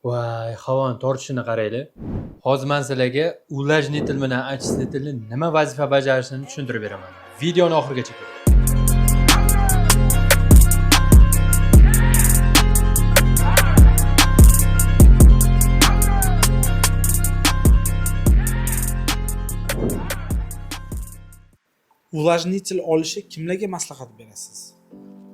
Voy, havoni tortishini qaraylik. Hozir men sizlarga ulajnitel bilan achsnitelni nima vazifa bajarishini tushuntirib beraman. Videoni oxirigacha ko'ring. Ulajnitel olishi kimlarga maslahat berasiz?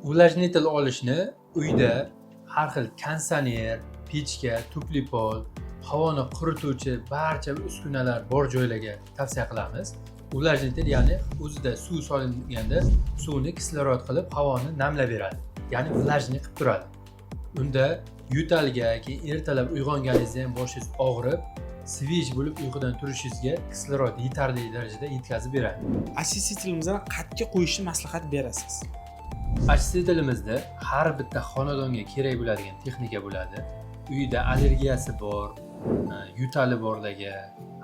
Ulajnitel olishni uyda har xil konditsioner, pechka, tupli pol, havoni qurituvchi barcha uskunalar bor joylarga tavsiya qilamiz. Ulajnitel ya'ni o'zida suv solinganda suvni kislorod qilib havoni namlab beradi. Ya'ni vlajniy qilib turadi. Unda yo'talga, keyin ertalab uyg'onganingizda ham boshingiz og'rib, svij bo'lib uyqudan turishingizga kislorod yetarli darajada yetkazib beradi. Achsnitelimizni qatga qo'yishni maslahat berasiz? Achsnitelimizda har bitta xonadonga kerak bo'ladigan texnika bo'ladi. Uyda allergiyasi bor, yo'tali borlarga,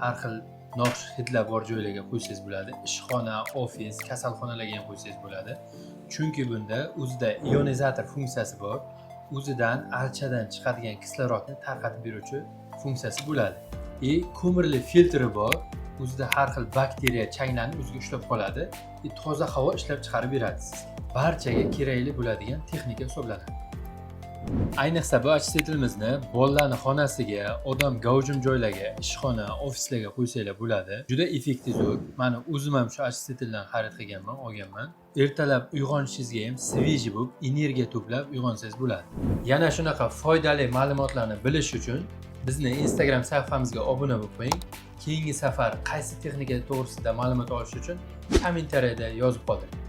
har xil noxush hidlar bor joylarga qo'ysangiz bo'ladi. Ishxona, ofis, kasalxonalarga ham qo'ysangiz bo'ladi. Chunki bunda o'zida ionizator funksiyasi bor. O'zidan archadan chiqadigan kislorodni tarqatib beruvchi funksiyasi bo'ladi. Ko'mirli filtri bor. O'zida har xil bakteriya changlarni o'ziga ushlab qoladi. Toza havo ishlab chiqarib beradi. Barchaga kerakli bo'ladigan texnika hisoblanadi. Ayniqsa bu achsnitelimizni bolalarning xonasiga, odam gavjum joylarga, ishxona, ofislarga qo'ysanglar bo'ladi. Juda effektiv zo'r. Meni o'zim ham shu achsniteldan xarid qilganman, olganman. Ertalab uyg'onishingizga ham svij bo'lib, energiya to'plab uyg'onsangiz bo'ladi. Yana shunaqa foydali ma'lumotlarni bilish uchun bizni Instagram sahifamizga obuna bo'lib qo'ying. Keyingi safar qaysi texnika to'g'risida ma'lumot olish uchun kommentariyada yozib qoldiring.